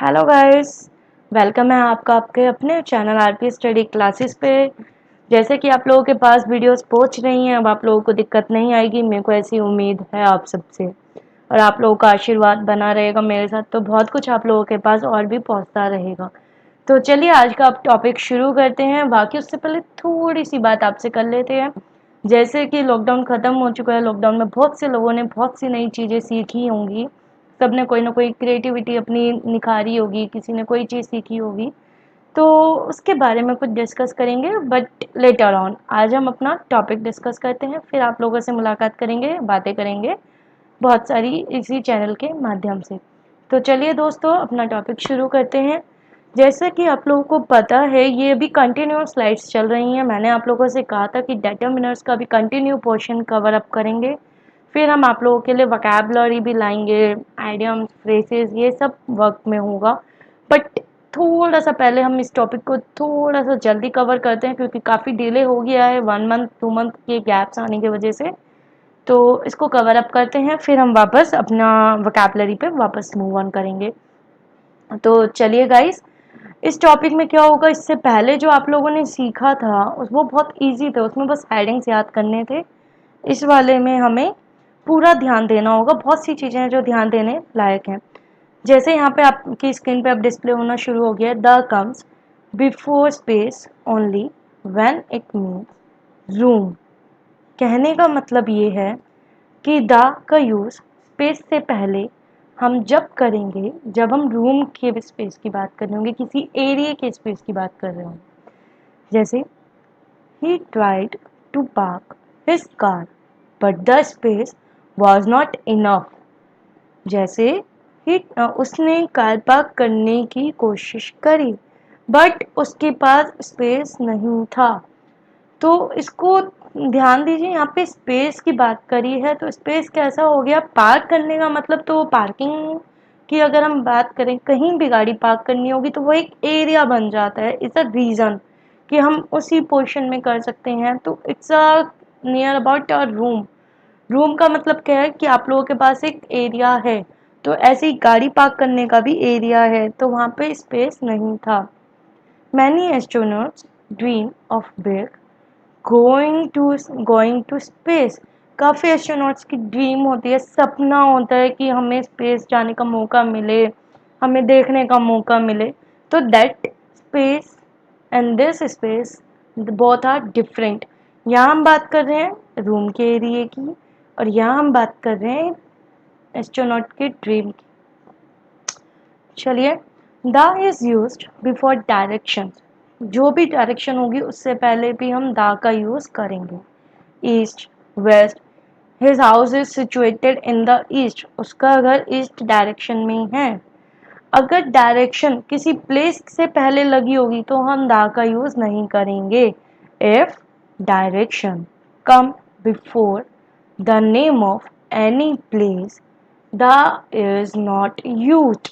Hello guys. Welcome है आपका आपके अपने चैनल आरपी स्टडी क्लासेस पे। जैसे कि आप लोगों के पास वीडियोस पहुंच रही हैं, अब आप लोगों को दिक्कत नहीं आएगी, मेरे को ऐसी उम्मीद है आप सबसे। और आप लोगों का आशीर्वाद बना रहेगा मेरे साथ, तो बहुत कुछ आप लोगों के पास और भी पहुंचता रहेगा। तो चलिए आज का आप टॉपिक शुरू करते हैं। बाकी उससे पहले थोड़ी सी बात आपसे कर लेते हैं। जैसे कि लॉकडाउन ख़त्म हो चुका है, लॉकडाउन में बहुत से लोगों ने बहुत सी नई चीज़ें सीखी होंगी। सबने कोई ना कोई क्रिएटिविटी अपनी निखारी होगी, किसी ने कोई चीज़ सीखी होगी। तो उसके बारे में कुछ डिस्कस करेंगे, बट लेटर ऑन। आज हम अपना टॉपिक डिस्कस करते हैं, फिर आप लोगों से मुलाकात करेंगे, बातें करेंगे बहुत सारी इसी चैनल के माध्यम से। तो चलिए दोस्तों, अपना टॉपिक शुरू करते हैं। जैसे कि आप लोगों को पता है, ये भी कंटिन्यूअस स्लाइड्स चल रही हैं। मैंने आप लोगों से कहा था कि डिटर्मिनर्स का भी कंटिन्यू पोर्शन कवर अप करेंगे। फिर हम आप लोगों के लिए वोकैबुलरी भी लाएंगे, आइडियम्स, फ्रेजेस, ये सब वर्क में होगा। बट थोड़ा सा पहले हम इस टॉपिक को थोड़ा सा जल्दी कवर करते हैं, क्योंकि काफ़ी डिले हो गया है 1 मंथ 2 मंथ के गैप्स आने की वजह से। तो इसको कवर अप करते हैं, फिर हम वापस अपना वोकैबुलरी पे वापस मूव ऑन करेंगे। तो चलिए गाइस, इस टॉपिक में क्या होगा, इससे पहले जो आप लोगों ने सीखा था वो बहुत इजी था, उसमें बस हेडिंग्स याद करने थे। इस वाले में हमें पूरा ध्यान देना होगा, बहुत सी चीज़ें हैं जो ध्यान देने लायक हैं। जैसे यहाँ पे आपकी स्क्रीन पे अब डिस्प्ले होना शुरू हो गया, the comes before space only when it means room. कहने का मतलब ये है कि द का यूज़ स्पेस से पहले हम जब करेंगे, जब हम रूम के स्पेस की बात कर रहे होंगे, किसी एरिया के स्पेस की बात कर रहे होंगे। जैसे he tried to park his car but the space was not enough। जैसे उसने कार पार्क करने की कोशिश करी बट उसके पास स्पेस नहीं था। तो इसको ध्यान दीजिए, यहाँ पे स्पेस की बात करी है, तो स्पेस कैसा हो गया, पार्क करने का मतलब तो पार्किंग की अगर हम बात करें, कहीं भी गाड़ी पार्क करनी होगी तो वो एक एरिया बन जाता है। इट्स अ रीज़न कि हम उसी पोर्शन में कर सकते हैं। तो it's a near about a room. Room का मतलब क्या है कि आप लोगों के पास एक एरिया है, तो ऐसे ही गाड़ी पार्क करने का भी एरिया है, तो वहाँ पे स्पेस नहीं था। Many astronauts dream of big going to space. काफ़ी एस्ट्रोनॉट्स की ड्रीम होती है, सपना होता है कि हमें स्पेस जाने का मौका मिले, हमें देखने का मौका मिले। तो that space and this space both are different. यहाँ हम बात कर रहे हैं रूम के एरिए की, और यहाँ हम बात कर रहे हैं एस्ट्रोनॉट के ड्रीम की। चलिए, the is used before direction. जो भी डायरेक्शन होगी उससे पहले भी हम द का यूज़ करेंगे। East, west. His house is situated in the east. उसका घर ईस्ट डायरेक्शन में है। अगर डायरेक्शन किसी प्लेस से पहले लगी होगी तो हम द का यूज़ नहीं करेंगे। If direction come before the name of any place, the is not used.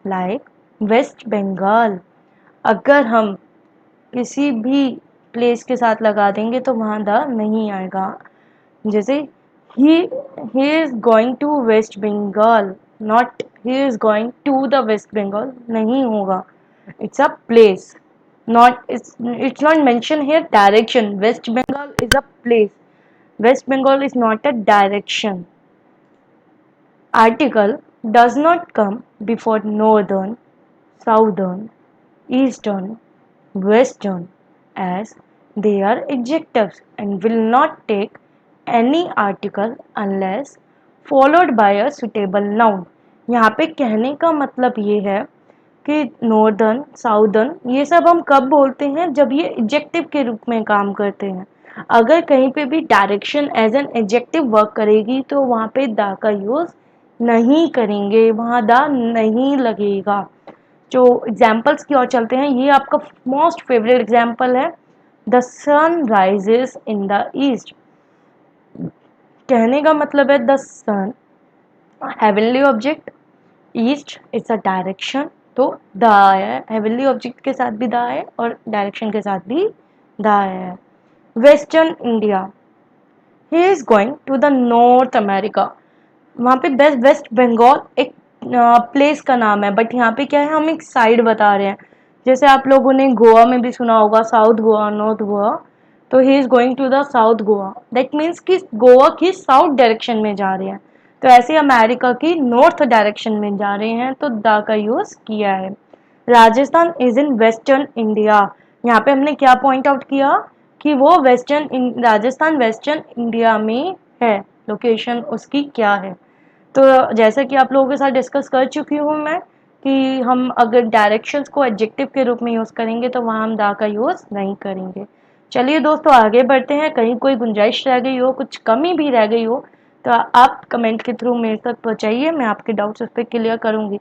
Like West Bengal. अगर हम किसी भी प्लेस के साथ लगा देंगे तो वहाँ द नहीं आएगा। जैसे ही he is going to West Bengal, not he is going to the West Bengal, नहीं होगा। It's a place, not it's not mention here direction. West Bengal is a place, West Bengal is not a direction. Article does not come before northern, southern, eastern, western, as they are adjectives and will not take any article unless followed by a suitable noun। यहाँ पे कहने का मतलब ये है कि northern, southern, ये सब हम कब बोलते हैं, जब ये एडजेक्टिव के रूप में काम करते हैं। अगर कहीं पे भी direction as an adjective work करेगी तो वहाँ पे द का यूज़ नहीं करेंगे, वहाँ द नहीं लगेगा। जो एग्जाम्पल्स की ओर चलते हैं, ये आपका मोस्ट फेवरेट एग्जाम्पल है, the sun rises in the east. कहने का मतलब है the sun heavenly object, east it's a direction, तो द है, हेवनली ऑब्जेक्ट के साथ भी द है और डायरेक्शन के साथ भी द है। Western India, he is going to the North America. वहाँ पे वेस्ट बंगाल एक प्लेस का नाम है, बट यहाँ पे क्या है, हम एक साइड बता रहे हैं। जैसे आप लोगों ने गोवा में भी सुना होगा, साउथ गोवा, नॉर्थ गोवा, तो he is going to the South Goa, that means कि गोवा की साउथ डायरेक्शन में जा रहे हैं। तो ऐसे अमेरिका की नॉर्थ डायरेक्शन में जा रहे हैं, तो द का यूज किया है। Rajasthan is in western India, यहाँ पे हमने क्या पॉइंट आउट किया कि वो राजस्थान वेस्टर्न इंडिया में है, लोकेशन उसकी क्या है। तो जैसा कि आप लोगों के साथ डिस्कस कर चुकी हूँ मैं कि हम अगर डायरेक्शंस को एडजेक्टिव के रूप में यूज़ करेंगे तो वहाँ हम दा का यूज़ नहीं करेंगे। चलिए दोस्तों आगे बढ़ते हैं। कहीं कोई गुंजाइश रह गई हो, कुछ कमी भी रह गई हो, तो आप कमेंट के थ्रू मेरे तक पहुँचाइए, मैं आपके डाउट्स उस पर क्लियर करूँगी।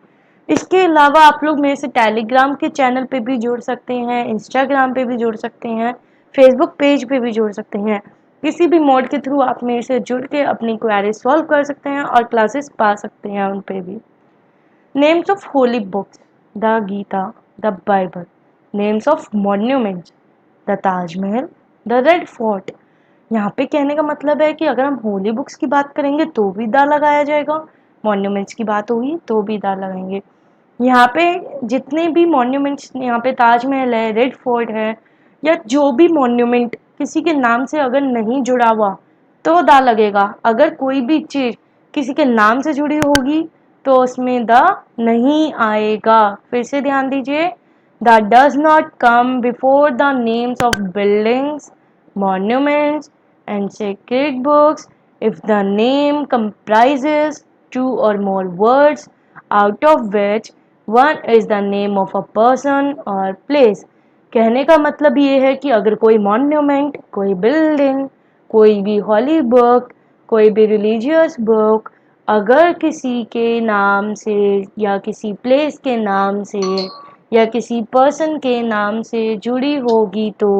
इसके अलावा आप लोग मेरे से टेलीग्राम के चैनल पे भी जुड़ सकते हैं, इंस्टाग्राम पे भी जुड़ सकते हैं, फेसबुक पेज पे भी जुड़ सकते हैं। किसी भी मोड के थ्रू आप मेरे से जुड़ के अपनी क्वेरी सॉल्व कर सकते हैं और क्लासेस पा सकते हैं उन पे भी। Names of holy books, the Gita, the Bible. Names of monuments, the Taj Mahal, the red fort. यहाँ पे कहने का मतलब है कि अगर हम होली बुक्स की बात करेंगे तो भी दा लगाया जाएगा, मॉन्यूमेंट्स की बात होगी तो भी दा लगाएंगे। यहाँ पे जितने भी मॉन्यूमेंट्स, यहाँ पे ताजमहल है, रेड फोर्ट है, या जो भी मॉन्यूमेंट किसी के नाम से अगर नहीं जुड़ा हुआ तो दा लगेगा। अगर कोई भी चीज किसी के नाम से जुड़ी होगी तो उसमें द नहीं आएगा। फिर से ध्यान दीजिए, the does not come before the names of buildings, monuments, and sacred books if the name comprises two or more words, out of which one is the name of a person or place। कहने का मतलब ये है कि अगर कोई monument, कोई building, कोई भी हॉली बुक, कोई भी रिलीजियस बुक अगर किसी के नाम से या किसी प्लेस के नाम से या किसी पर्सन के नाम से जुड़ी होगी तो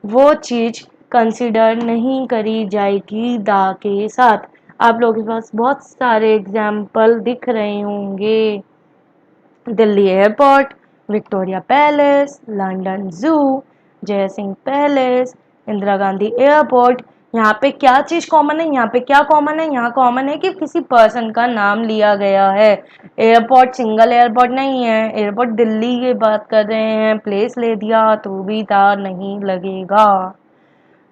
वो चीज कंसिडर नहीं करी जाएगी दा के साथ। आप लोगों के पास बहुत सारे एग्जाम्पल दिख रहे होंगे। Delhi airport, Victoria palace, London जू, जय सिंह पैलेस, इंदिरा गांधी एयरपोर्ट। यहाँ पे क्या चीज कॉमन है, यहाँ पे क्या कॉमन है, यहाँ कॉमन है कि किसी पर्सन का नाम लिया गया है। एयरपोर्ट सिंगल एयरपोर्ट नहीं है, एयरपोर्ट दिल्ली की बात कर रहे हैं, प्लेस ले दिया तो भी दा नहीं लगेगा।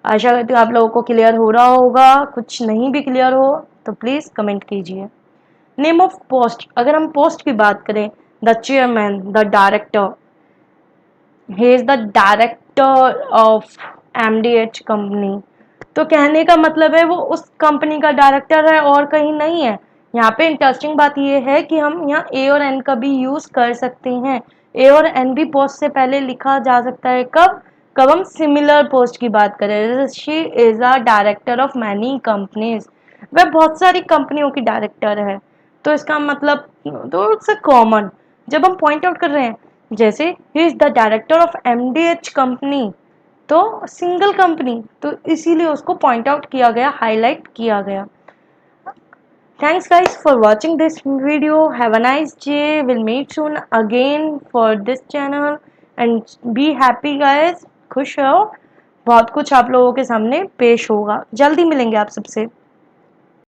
आशा करती हूँ आप लोगों को क्लियर हो रहा होगा। कुछ नहीं भी क्लियर हो तो प्लीज कमेंट कीजिए। नेम ऑफ पोस्ट, अगर हम पोस्ट की बात करें, the chairman, the director, he is the director of MDH company. तो कहने का मतलब है वो उस कंपनी का डायरेक्टर है और कहीं नहीं है। यहाँ पे इंटरेस्टिंग बात ये है कि हम यहाँ ए और एन का भी यूज कर सकते हैं। ए और एन भी पोस्ट से पहले लिखा जा सकता है। कब कब हम सिमिलर पोस्ट की बात करें, she is a director of many companies, वह बहुत सारी कंपनियों की डायरेक्टर है। तो इसका मतलब तो इट्स अ कॉमन। जब हम पॉइंट आउट कर रहे हैं, जैसे he is the director of MDH company, तो सिंगल कंपनी, तो इसीलिए उसको पॉइंट आउट किया गया, हाईलाइट किया गया। Thanks guys for watching this video, have a nice day, will meet soon again for this channel and be happy guys, खुश रहो। बहुत कुछ आप लोगों के सामने पेश होगा, जल्दी मिलेंगे आप सबसे।